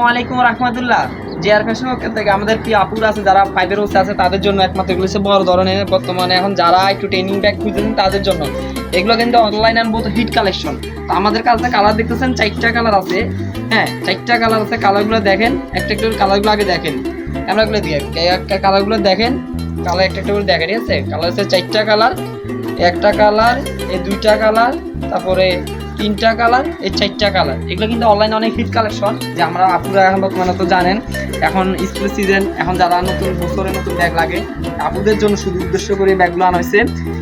আসসালামু আলাইকুম রাহমাতুল্লাহ। জিআর ফ্যাশন থেকে আমাদের কি আপুরা আছে যারা 5 এর উপরে আছে তাদের জন্য একমাত্র এগুলো হচ্ছে বড় ধরনের বর্তমানে এখন যারা একটু ট্রেনিং ব্যাগ খুঁজছেন তাদের জন্য এগুলো কিন্তু অনলাইন আনবো তো হিট কালেকশন। তো আমাদের কাছে কালার দেখতেছেন 4টা কালার আছে। হ্যাঁ 4টা কালার আছে, কালারগুলো দেখেন একটা একটা কালারগুলো আগে দেখেন, ক্যামেরাগুলো দিয়ে কালারগুলো দেখেন, কালার একটা একটা করে দেখেন। ঠিক আছে, কালার হচ্ছে 4টা কালার, একটা কালার, এই 2টা কালার, তারপরে 3টা কালার, এই 4টা কালার। এগুলো কিন্তু অনলাইনে অনেক হিট কালেকশন, যে আমরা আপুরা এখন বর্তমানে তো জানেন এখন স্কুল সিজন, এখন যারা নতুন বছরে নতুন ব্যাগ লাগে আপুদের জন্য শুধু উদ্দেশ্য করে ব্যাগগুলো আনা হয়েছে।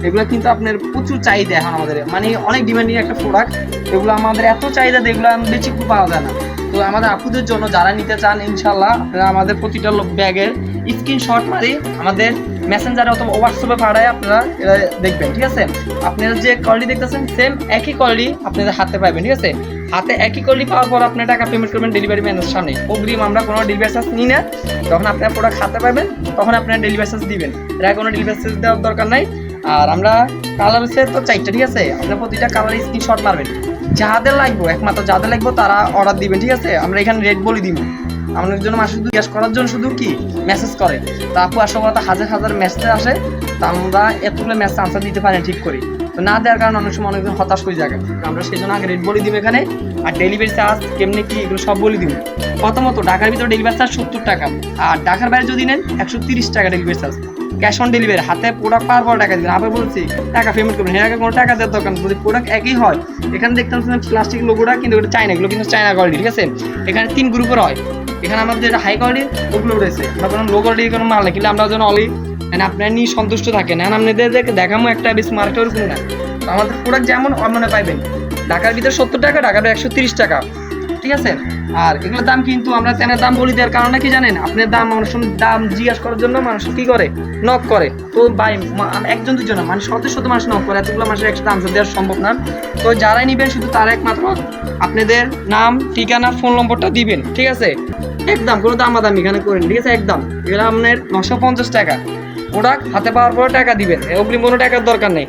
এগুলো কিন্তু আপনার প্রচুর চাহিদা এখন আমাদের, মানে অনেক ডিমান্ডিং একটা প্রোডাক্ট। এগুলো আমাদের এত চাহিদা, এগুলো বেশি খুব পাওয়া যায় না। তো আমাদের আপুদের জন্য যারা নিতে চান ইনশাল্লাহ আপনারা আমাদের প্রতিটা ব্যাগের স্ক্রিনশট মারি আমাদের মেসেঞ্জারে অথবা হোয়াটসঅ্যাপে পাঠায় আপনারা এটা দেখবেন। ঠিক আছে, আপনারা যে কোয়ালিটি দেখতেছেন সেম একই কোয়ালিটি আপনাদের হাতে পাবেন। ঠিক আছে, হাতে একই কোয়ালিটি পাওয়ার পর আপনার টাকা পেমেন্ট করবেন ডেলিভারি ম্যানের সামনে। অগ্রিম আমরা কোনো ডেলিভারি চার্জ নিই না। যখন আপনার প্রোডাক্ট হাতে পাবেন তখন আপনারা ডেলিভারি চার্জ দিবেন, এর কোনো ডেলিভারি চার্জ দেওয়ার দরকার নাই। আর আমরা কালার হচ্ছে তো 4টা। ঠিক আছে, আপনার প্রতিটা কালার স্ক্রিনশট মারবেন, যাদের লাগবে একমাত্র যাদের লাগবে তারা অর্ডার দিবেন। ঠিক আছে, আমরা এখানে রেট বলে দিব। আমাদের জন্য মানুষ শুধু গ্যাস করার জন্য শুধু কি মেসেজ করে, তা আপু আসলে হাজার হাজার মেসেজ আসে, তা আমরা এতগুলো মেসেজ আনসার দিতে পারি ঠিক করি, তো না দেওয়ার কারণে অনেক সময় অনেকজন হতাশ হয়ে যায়। আমরা সেই জন্য আগে রেট বলে দিব এখানে, আর ডেলিভারি চার্জ কেমনি কি এগুলো সব বলে দিব। প্রথমত ঢাকার ভিতরে ডেলিভারি চার্জ 70 টাকা, আর ঢাকার বাইরে যদি নেন 130 টাকা delivery charge. Cash on delivery, হাতে প্রোডাক্ট পাওয়ার পর টাকা দিবেন। আবার বলছি টাকা পেমেন্ট করবেন, এর আগে কোনো টাকা দেওয়ার দরকার নেই। যদি প্রোডাক্ট একই হয়, এখানে দেখতে পাচ্ছেন প্লাস্টিক লোগোটা কিন্তু এটা চায়না, এগুলো কিন্তু চায়না কোয়ালিটি। ঠিক আছে, এখানে 3 গ্রুপের হয়। এখানে আমাদের যেটা হাই কোয়ালিটির ওগুলো রয়েছে, আমরা কোনো লো কোয়ালিটির কোনো মাল কিনলে আমরা যেন অলি মানে আপনার নিয়ে সন্তুষ্ট থাকেন। এখন আপনাদের দেখামো একটা বেশ মার্কেট ওরকম না, তো আমাদের প্রোডাক্ট যেমন অন্য পাইবেন। ঢাকার ভিতরে 70 টাকা, ঢাকার 130 টাকা। ঠিক আছে, আর এগুলোর দাম কিন্তু আমরা চ্যানেল দাম বলি দেওয়ার কারণে কি জানেন, আপনার দাম মানুষ দাম জিজ্ঞাসা করার জন্য মানুষ কি করে নক করে। তো ভাই একজন দুজন না, মানে শত শত মানুষ নক করে, এতগুলো মানুষের একসাথে আনসার দেওয়া সম্ভব না। তো যারাই নিবেন শুধু তারা একমাত্র আপনাদের নাম, ঠিকানা, ফোন নম্বরটা দিবেন। ঠিক আছে, একদম কোনো দামাদামি এখানে করেন। ঠিক আছে, একদম এগুলো আপনার 950 টাকা প্রোডাক্ট হাতে পাওয়ার পরে টাকা দিবেন, অগ্রিম কোনো টাকার দরকার নেই।